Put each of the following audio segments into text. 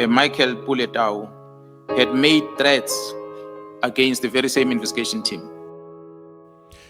Michael Pule had made threats against the very same investigation team.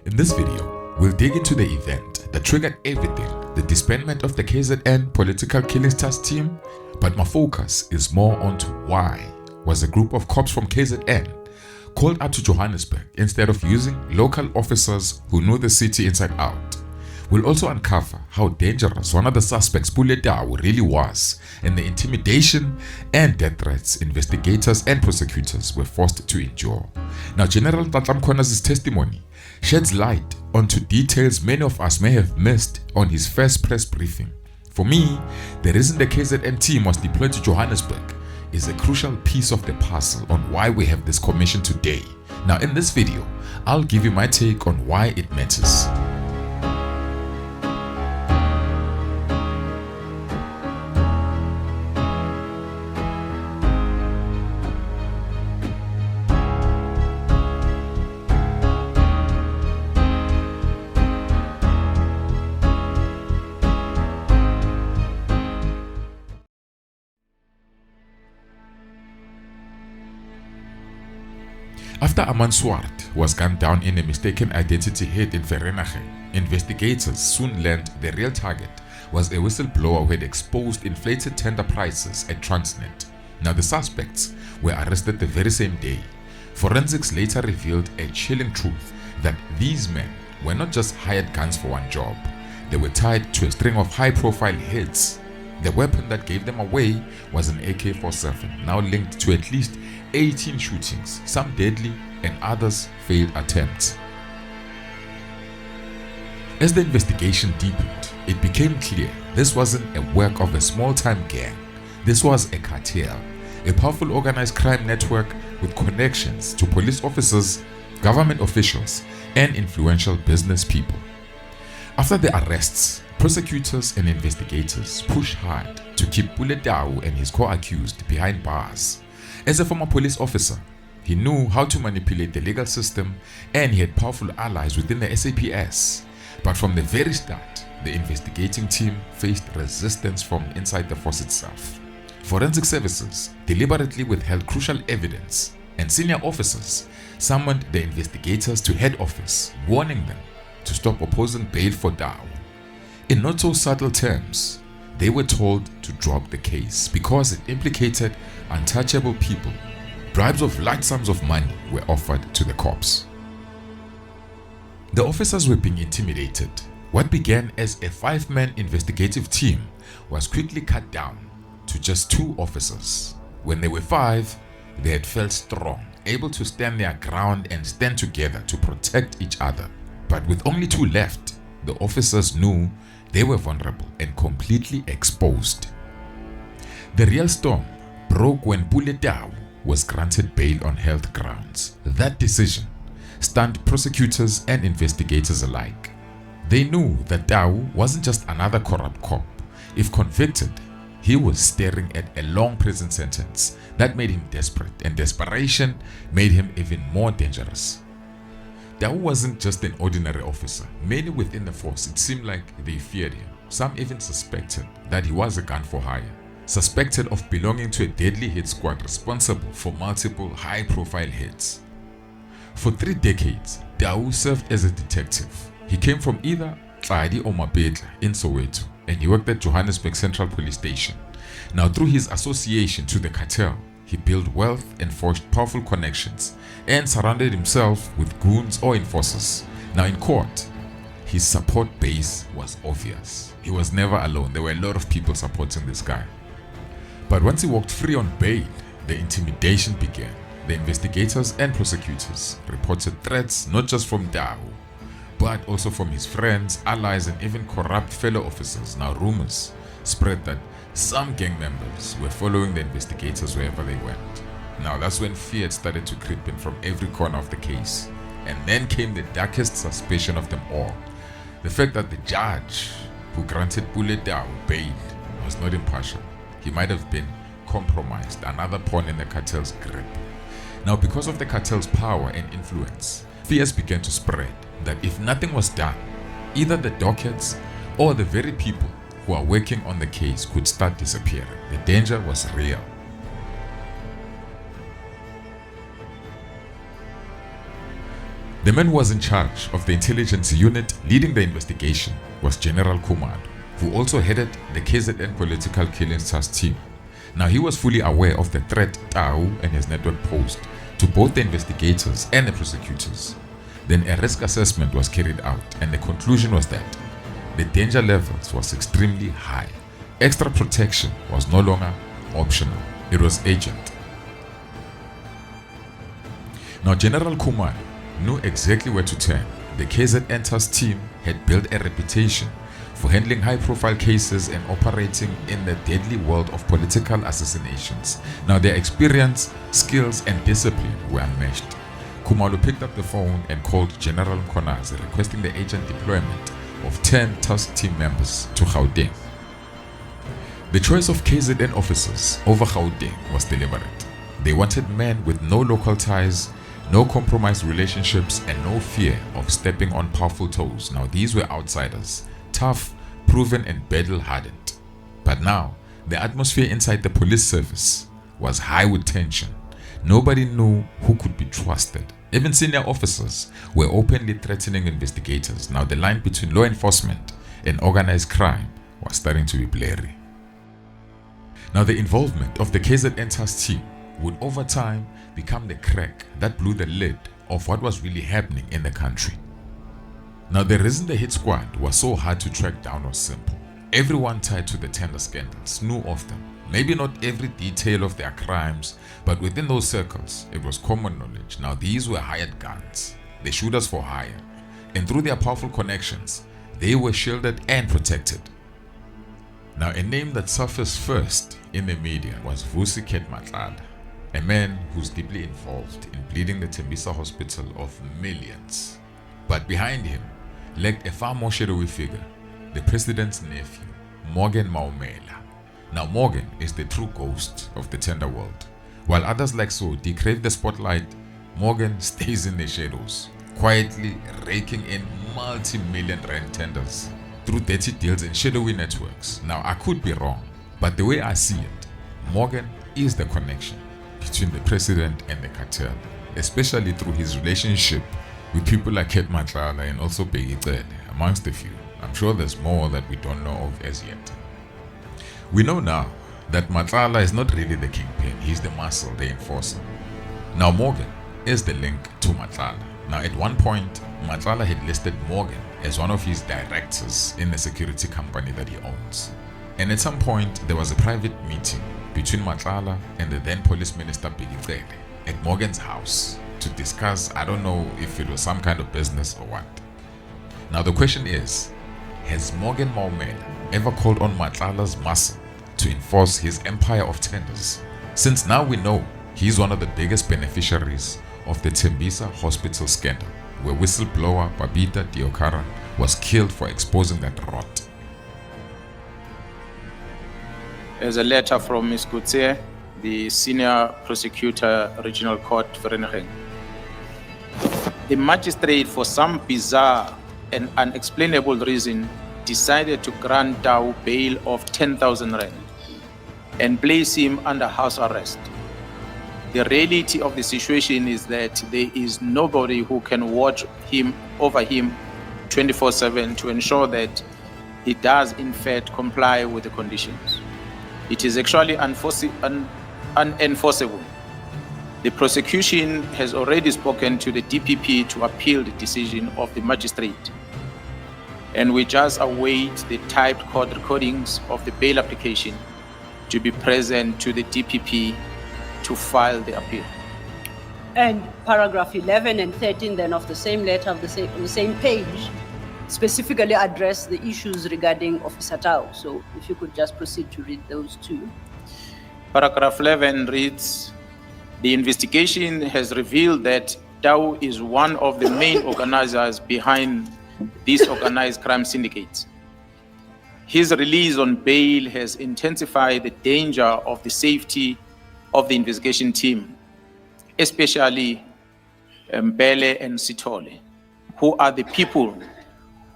In this video, we'll dig into the event that triggered everything, the disbandment of the KZN Political Killings Task Team, but my focus is more onto why was a group of cops from KZN called up to Johannesburg instead of using local officers who knew the city inside out. We'll also uncover how dangerous one of the suspects, Pule really was, and the intimidation and death threats investigators and prosecutors were forced to endure. Now, General Mkhwanazi's testimony sheds light onto details many of us may have missed on his first press briefing. For me, the reason the KZN team was deployed to Johannesburg is a crucial piece of the puzzle on why we have this commission today. Now, in this video, I'll give you my take on why it matters. After Aman Swart was gunned down in a mistaken identity hit in Vereeniging, investigators soon learned the real target was a whistleblower who had exposed inflated tender prices at Transnet. Now, the suspects were arrested the very same day. Forensics later revealed a chilling truth that these men were not just hired guns for one job. They were tied to a string of high-profile hits. The weapon that gave them away was an AK-47, now linked to at least 18 shootings, some deadly and others failed attempts. As the investigation deepened, it became clear this wasn't a work of a small-time gang. This was a cartel, a powerful organized crime network with connections to police officers, government officials, and influential business people. After the arrests, prosecutors and investigators pushed hard to keep Pule and his co-accused behind bars. As a former police officer, he knew how to manipulate the legal system and he had powerful allies within the SAPS. But from the very start, the investigating team faced resistance from inside the force itself. Forensic services deliberately withheld crucial evidence, and senior officers summoned the investigators to head office, warning them to stop opposing bail for Dao. In not so subtle terms, they were told to drop the case because it implicated untouchable people. Bribes of large sums of money were offered to the cops. The officers were being intimidated. What began as a 5-man investigative team was quickly cut down to just 2 officers. When they were 5, they had felt strong, able to stand their ground and stand together to protect each other. But with only 2 left, the officers knew they were vulnerable and completely exposed. The real storm broke when Pule was granted bail on health grounds. That decision stunned prosecutors and investigators alike. They knew that Dao wasn't just another corrupt cop. If convicted, he was staring at a long prison sentence that made him desperate, and desperation made him even more dangerous. Dao wasn't just an ordinary officer. Many within the force, it seemed like they feared him. Some even suspected that he was a gun for hire, suspected of belonging to a deadly hit squad responsible for multiple high-profile hits. For 3 decades, Dao served as a detective. He came from either Tladi or Mabetla in Soweto, and he worked at Johannesburg Central Police Station. Now, through his association to the cartel, he built wealth and forged powerful connections and surrounded himself with goons or enforcers. Now, in court, his support base was obvious. He was never alone. There were a lot of people supporting this guy. But once he walked free on bail, the intimidation began. The investigators and prosecutors reported threats not just from Dao, but also from his friends, allies, and even corrupt fellow officers. Now, rumors spread that some gang members were following the investigators wherever they went. Now, that's when fear started to creep in from every corner of the case. And then came the darkest suspicion of them all. The fact that the judge who granted Pule bail was not impartial. He might have been compromised, another pawn in the cartel's grip. Now, because of the cartel's power and influence, fears began to spread that if nothing was done, either the dockets or the very people who are working on the case could start disappearing. The danger was real. The man who was in charge of the intelligence unit leading the investigation was General Khumalo, who also headed the KZN Political Killings Task Team. Now he was fully aware of the threat Tau and his network posed to both the investigators and the prosecutors. Then a risk assessment was carried out and the conclusion was that the danger levels was extremely high. Extra protection was no longer optional, it was urgent. Now General Khumalo knew exactly where to turn. The KZN Task Team had built a reputation for handling high-profile cases and operating in the deadly world of political assassinations. Now their experience, skills and discipline were unmatched. Khumalo picked up the phone and called General Mkhwanazi requesting the agent deployment of 10 task team members to Gauteng. The choice of KZN officers over Gauteng was deliberate. They wanted men with no local ties, no compromised relationships and no fear of stepping on powerful toes. Now these were outsiders, tough, proven and battle-hardened. But now, the atmosphere inside the police service was high with tension. Nobody knew who could be trusted. Even senior officers were openly threatening investigators. Now the line between law enforcement and organized crime was starting to be blurry. Now the involvement of the KZN task team would over time become the crack that blew the lid of what was really happening in the country. Now the reason the hit squad was so hard to track down was simple. Everyone tied to the tender scandals knew of them. Maybe not every detail of their crimes, but within those circles, it was common knowledge. Now these were hired guns, the shooters for hire, and through their powerful connections, they were shielded and protected. Now a name that surfaced first in the media was Vusi Madlanga, a man who's deeply involved in bleeding the Tembisa hospital of millions. But behind him lurked a far more shadowy figure, the president's nephew, Morgan Maumela. Now Morgan is the true ghost of the tender world. While others like Sodi crave the spotlight, Morgan stays in the shadows, quietly raking in multi-million rand tenders through dirty deals and shadowy networks. Now I could be wrong, but the way I see it, Morgan is the connection between the president and the cartel, especially through his relationship with people like Madlanga and also Begicele, amongst a few. I'm sure there's more that we don't know of as yet. We know now that Madlanga is not really the kingpin, he's the muscle, the enforcer. Now Morgan is the link to Madlanga. Now at one point, Madlanga had listed Morgan as one of his directors in the security company that he owns. And at some point, there was a private meeting between Madlanga and the then police minister Begicele at Morgan's house to discuss, I don't know if it was some kind of business or what. Now the question is, has Morgan Maumela ever called on Madlanga's muscle to enforce his empire of tenders? Since now we know he's one of the biggest beneficiaries of the Tembisa hospital scandal, where whistleblower Babita Diokara was killed for exposing that rot. There's a letter from Ms. Kutse, the Senior Prosecutor, Regional Court, Vereeniging. The magistrate, for some bizarre and unexplainable reason, decided to grant Tau bail of 10,000 rand and place him under house arrest. The reality of the situation is that there is nobody who can watch over him 24/7 to ensure that he does in fact comply with the conditions. It is actually unenforceable. The prosecution has already spoken to the DPP to appeal the decision of the magistrate, and we just await the typed court recordings of the bail application to be present to the DPP to file the appeal. And paragraph 11 and 13 then of the same letter of the same page specifically address the issues regarding Officer Tau. So if you could just proceed to read those two. Paragraph 11 reads, the investigation has revealed that Tau is one of the main organizers behind these organized crime syndicates. His release on bail has intensified the danger of the safety of the investigation team, especially Mbele and Sithole, who are the people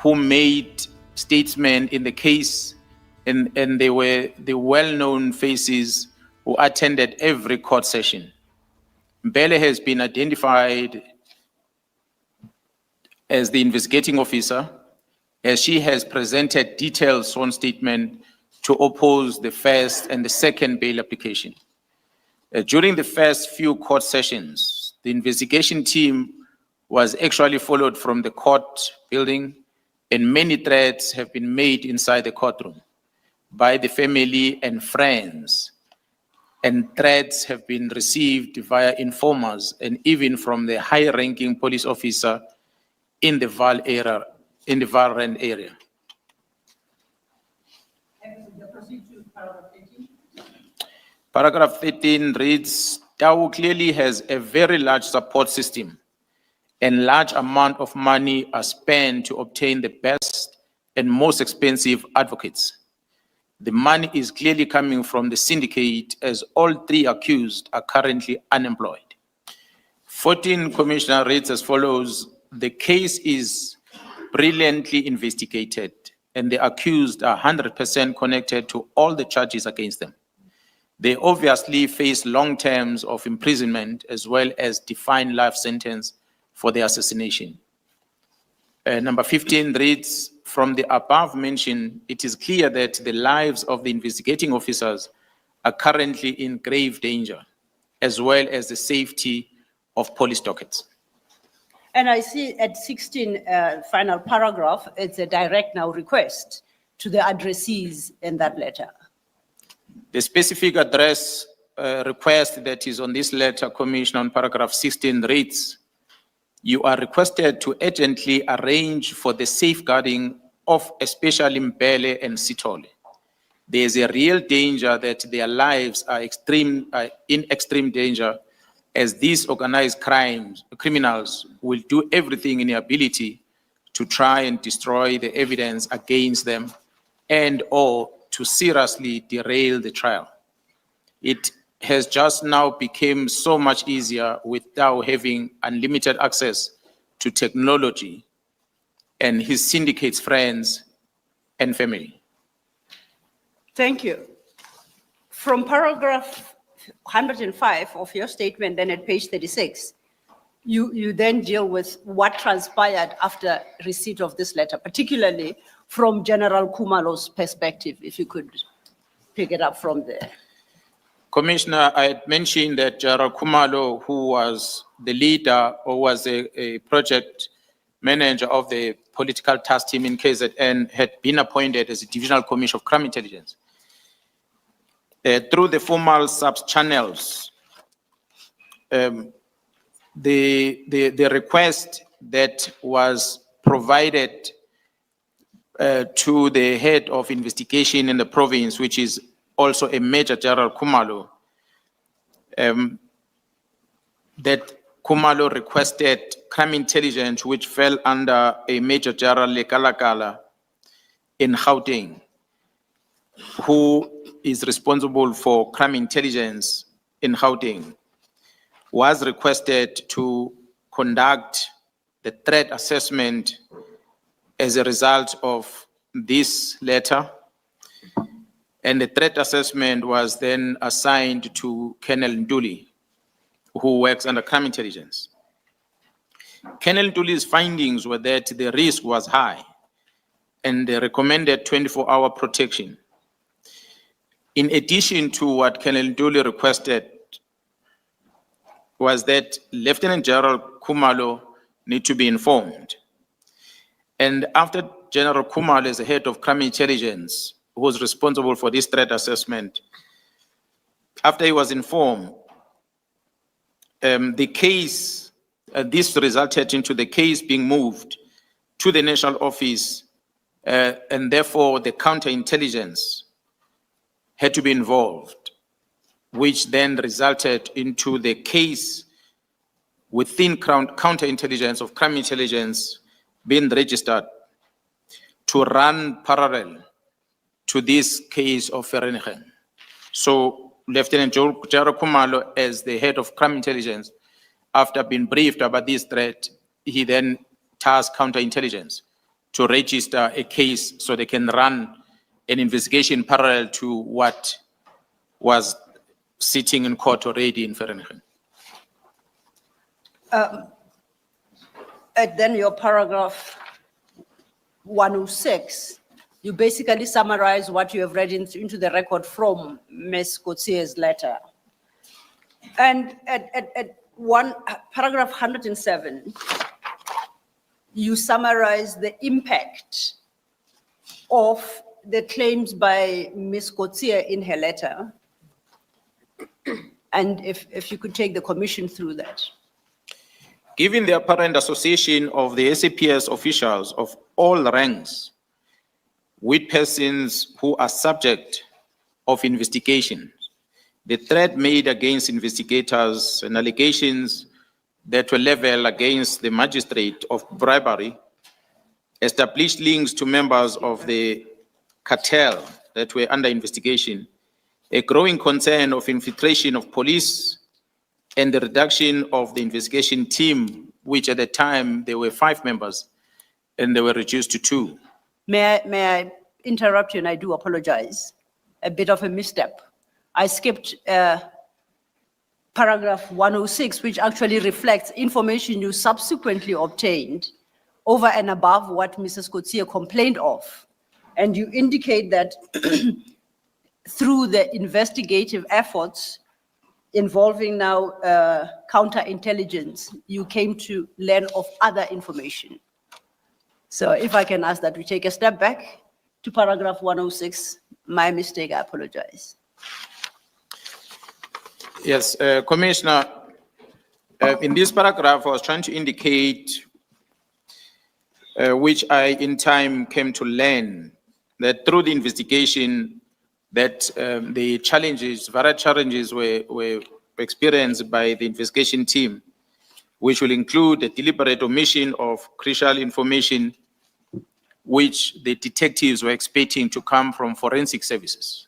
who made statements in the case, and they were the well-known faces who attended every court session. Mbele has been identified as the investigating officer, as she has presented detailed sworn statement to oppose the first and the second bail application. During the first few court sessions, the investigation team was actually followed from the court building, and many threats have been made inside the courtroom by the family and friends, and threats have been received via informers and even from the high-ranking police officer in the Val area, in the Val Rand area. Paragraph 13 reads, Tau clearly has a very large support system and large amount of money are spent to obtain the best and most expensive advocates. The money is clearly coming from the syndicate as all three accused are currently unemployed. 14 Commissioner reads as follows, the case is brilliantly investigated and the accused are 100% connected to all the charges against them. They obviously face long terms of imprisonment as well as defined life sentence for the assassination. Number 15 reads, from the above mentioned, it is clear that the lives of the investigating officers are currently in grave danger, as well as the safety of police dockets. And I see at 16, final paragraph, it's a direct now request to the addressees in that letter. The specific address request that is on this letter, Commissioner, on paragraph 16 reads, you are requested to urgently arrange for the safeguarding of especially Mbele and Sithole. There is a real danger that their lives are in extreme danger as these organized criminals will do everything in their ability to try and destroy the evidence against them and or to seriously derail the trial. It has just now become so much easier without having unlimited access to technology and his syndicate's friends and family. Thank you. From paragraph 105 of your statement, then at page 36, you then deal with what transpired after receipt of this letter, particularly from General Khumalo's perspective, if you could pick it up from there. Commissioner, I had mentioned that General Khumalo, who was the leader or was a project manager of the political task team in KZN, had been appointed as a divisional commissioner of crime intelligence. Through the formal sub-channels, the request that was provided to the head of investigation in the province, which is also a Major General Khumalo, that Khumalo requested crime intelligence, which fell under a Major General Lekalakala in Gauteng, who is responsible for crime intelligence in Gauteng, was requested to conduct the threat assessment as a result of this letter. And the threat assessment was then assigned to Colonel Ntuli, who works under crime intelligence. Colonel Ntuli's findings were that the risk was high and they recommended 24-hour protection. In addition to what Colonel Ntuli requested was that Lieutenant General Khumalo need to be informed. And after General Khumalo, as the head of crime intelligence, who was responsible for this threat assessment, after he was informed, the case, this resulted into the case being moved to the national office, and therefore the counterintelligence had to be involved, which then resulted into the case within counterintelligence of crime intelligence being registered to run parallel to this case of Vereeniging. So Lieutenant General Khumalo, as the head of crime intelligence, after being briefed about this threat, he then tasked counterintelligence to register a case so they can run an investigation parallel to what was sitting in court already in Vereeniging. then your paragraph 106, you basically summarize what you have read into the record from Ms. Coetzee letter. And at paragraph 107, you summarize the impact of the claims by Ms. Coetzee in her letter. And if you could take the commission through that. Given the apparent association of the SAPS officials of all ranks with persons who are subject of investigation, the threat made against investigators and allegations that were leveled against the magistrate of bribery established links to members of the cartel that were under investigation, a growing concern of infiltration of police, and the reduction of the investigation team, which at the time there were 5 members, and they were reduced to 2. May I interrupt you, and I do apologize. A bit of a misstep. I skipped paragraph 106, which actually reflects information you subsequently obtained over and above what Mrs. Coetzee complained of. And you indicate that through the investigative efforts involving now counterintelligence, you came to learn of other information. So if I can ask that we take a step back to paragraph 106, my mistake, I apologize. Yes, Commissioner, in this paragraph, I was trying to indicate, which I in time came to learn, that through the investigation, that the challenges, various challenges were experienced by the investigation team, which will include a deliberate omission of crucial information which the detectives were expecting to come from forensic services.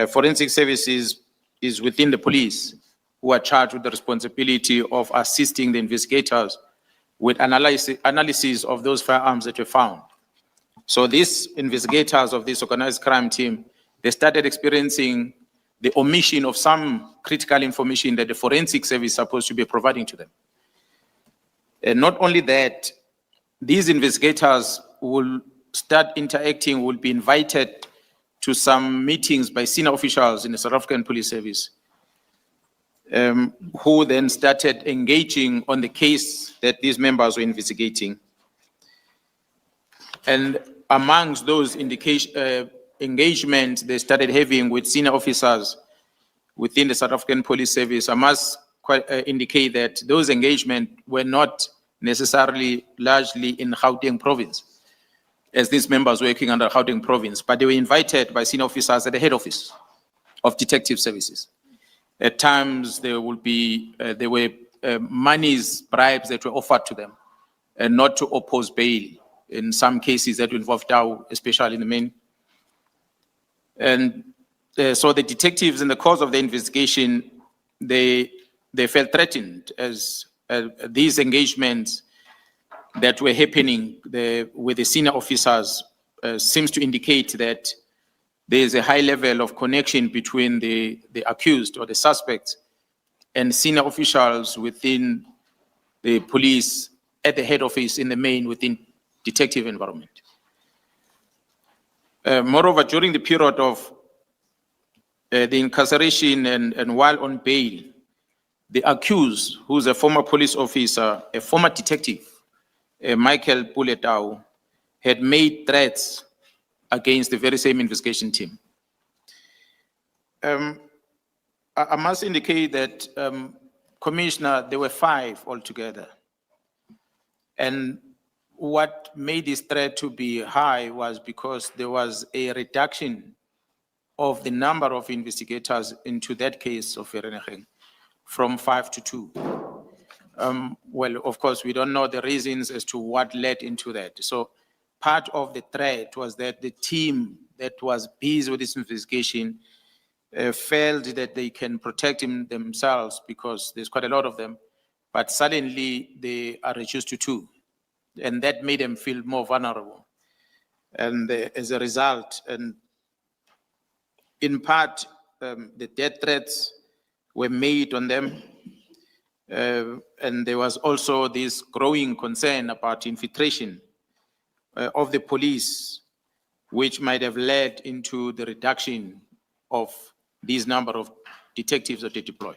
Forensic services is within the police, who are charged with the responsibility of assisting the investigators with analysis of those firearms that were found. So these investigators of this organized crime team, they started experiencing the omission of some critical information that the forensic service is supposed to be providing to them. And not only that, these investigators will start interacting, will be invited to some meetings by senior officials in the South African Police Service, who then started engaging on the case that these members were investigating. And amongst those engagements they started having with senior officers within the South African Police Service, I must indicate that those engagements were not necessarily largely in Gauteng province, as these members working under Gauteng province, but they were invited by senior officers at the head office of detective services. At times there were monies, bribes that were offered to them, and not to oppose bail. In some cases that involved Tau, especially in the main. And so the detectives, in the course of the investigation, they felt threatened as these engagements that were happening with the senior officers seems to indicate that there is a high level of connection between the accused or the suspect and senior officials within the police at the head office in the main within detective environment. Moreover, during the period of the incarceration and while on bail, the accused, who's a former police officer, a former detective, Michael Pule, had made threats against the very same investigation team. I must indicate that, Commissioner, there were 5 altogether. And what made this threat to be high was because there was a reduction of the number of investigators into that case of Vereeniging from 5 to 2. Well, of course, we don't know the reasons as to what led into that. So part of the threat was that the team that was busy with this investigation felt that they can protect themselves because there's quite a lot of them, but suddenly they are reduced to 2. And that made them feel more vulnerable. And as a result, and in part, the death threats were made on them. And there was also this growing concern about infiltration of the police, which might have led into the reduction of these number of detectives that they deploy.